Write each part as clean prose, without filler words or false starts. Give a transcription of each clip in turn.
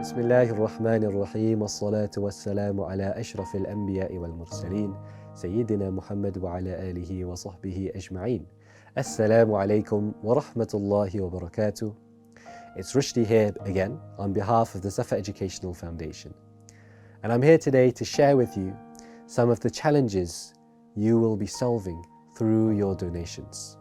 بسم الله الرحمن الرحيم والصلاة والسلام على أشرف الأنبياء والمرسلين سيدنا محمد وعلى آله وصحبه أجمعين. Assalamu alaikum wa rahmatullahi wa barakatuh. It's Rusydi here again on behalf of the Suffa Educational Foundation. And I'm here today to share with you some of the challenges you will be solving through your donations.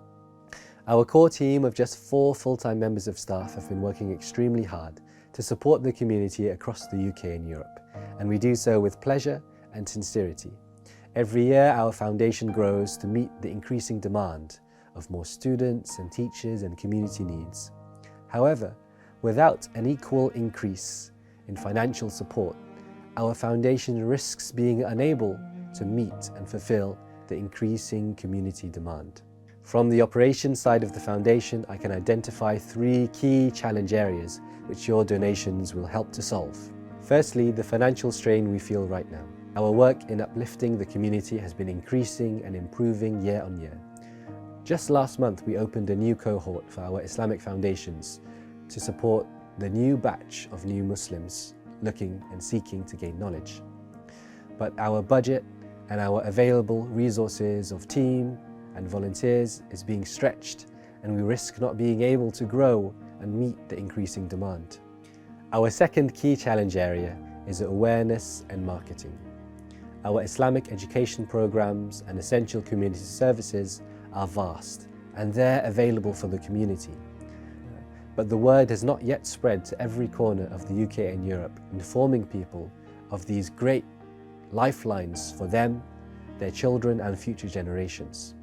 Our core team of just 4 full-time members of staff have been working extremely hard to support the community across the UK and Europe, and we do so with pleasure and sincerity. Every year our foundation grows to meet the increasing demand of more students and teachers and community needs. However, without an equal increase in financial support, our foundation risks being unable to meet and fulfill the increasing community demand. From the operations side of the foundation, I can identify 3 key challenge areas which your donations will help to solve. Firstly, the financial strain we feel right now. Our work in uplifting the community has been increasing and improving year on year. Just last month, we opened a new cohort for our Islamic foundations to support the new batch of new Muslims looking and seeking to gain knowledge. But our budget and our available resources of team and volunteers is being stretched, and we risk not being able to grow and meet the increasing demand. Our second key challenge area is awareness and marketing. Our Islamic education programs and essential community services are vast, and they're available for the community. But the word has not yet spread to every corner of the UK and Europe, informing people of these great lifelines for them, their children and future generations.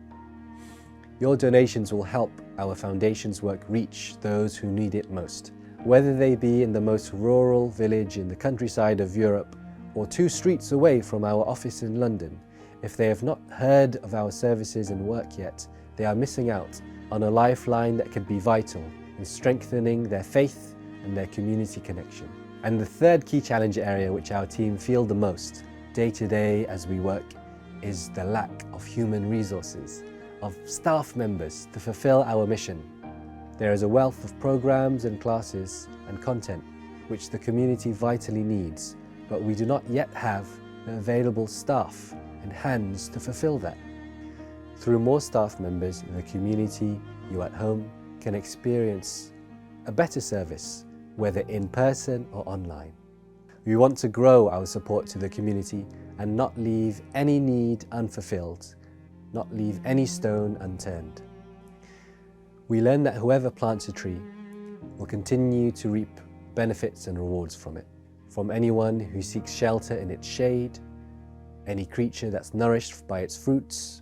Your donations will help our foundation's work reach those who need it most, whether they be in the most rural village in the countryside of Europe or 2 streets away from our office in London. If they have not heard of our services and work yet, they are missing out on a lifeline that could be vital in strengthening their faith and their community connection. And the third key challenge area which our team feel the most day to day as we work is the lack of human resources, of staff members to fulfill our mission. There is a wealth of programs and classes and content which the community vitally needs, but we do not yet have the available staff and hands to fulfill that. Through more staff members, the community, you at home, can experience a better service, whether in person or online. We want to grow our support to the community and not leave any need unfulfilled, not leave any stone unturned. We learn that whoever plants a tree will continue to reap benefits and rewards from it, from anyone who seeks shelter in its shade, any creature that's nourished by its fruits.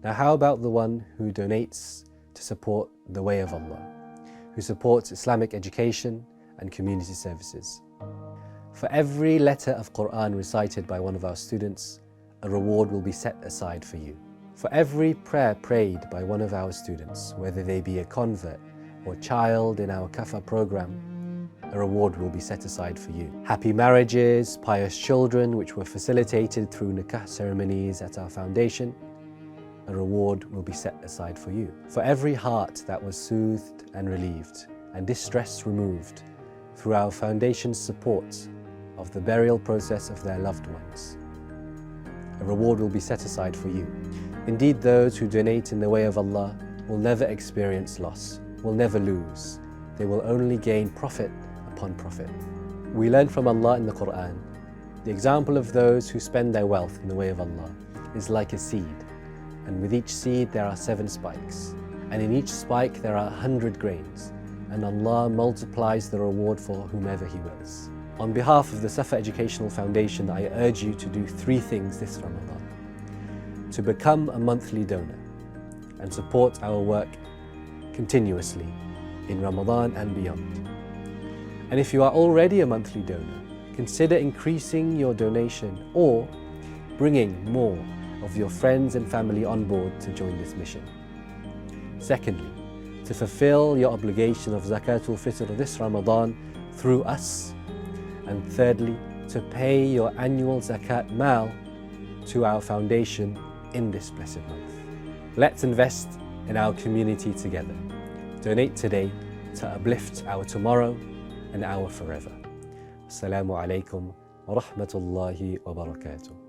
Now how about the one who donates to support the way of Allah, who supports Islamic education and community services? For every letter of Quran recited by one of our students, a reward will be set aside for you. For every prayer prayed by one of our students, whether they be a convert or child in our Kaffarah program, a reward will be set aside for you. Happy marriages, pious children which were facilitated through nikah ceremonies at our foundation, a reward will be set aside for you. For every heart that was soothed and relieved and distress removed through our foundation's support of the burial process of their loved ones, a reward will be set aside for you. Indeed, those who donate in the way of Allah will never experience loss, will never lose. They will only gain profit upon profit. We learn from Allah in the Quran, the example of those who spend their wealth in the way of Allah is like a seed, and with each seed there are 7 spikes, and in each spike there are 100 grains, and Allah multiplies the reward for whomever He wills. On behalf of the Suffa Educational Foundation, I urge you to do 3 things this Ramadan. To become a monthly donor and support our work continuously in Ramadan and beyond. And if you are already a monthly donor, consider increasing your donation or bringing more of your friends and family on board to join this mission. Secondly, to fulfill your obligation of Zakat-ul Fitr this Ramadan through us. And thirdly, to pay your annual Zakat Maal to our foundation in this blessed month. Let's invest in our community together. Donate today to uplift our tomorrow and our forever. Assalamu alaikum wa rahmatullahi wa barakatuh.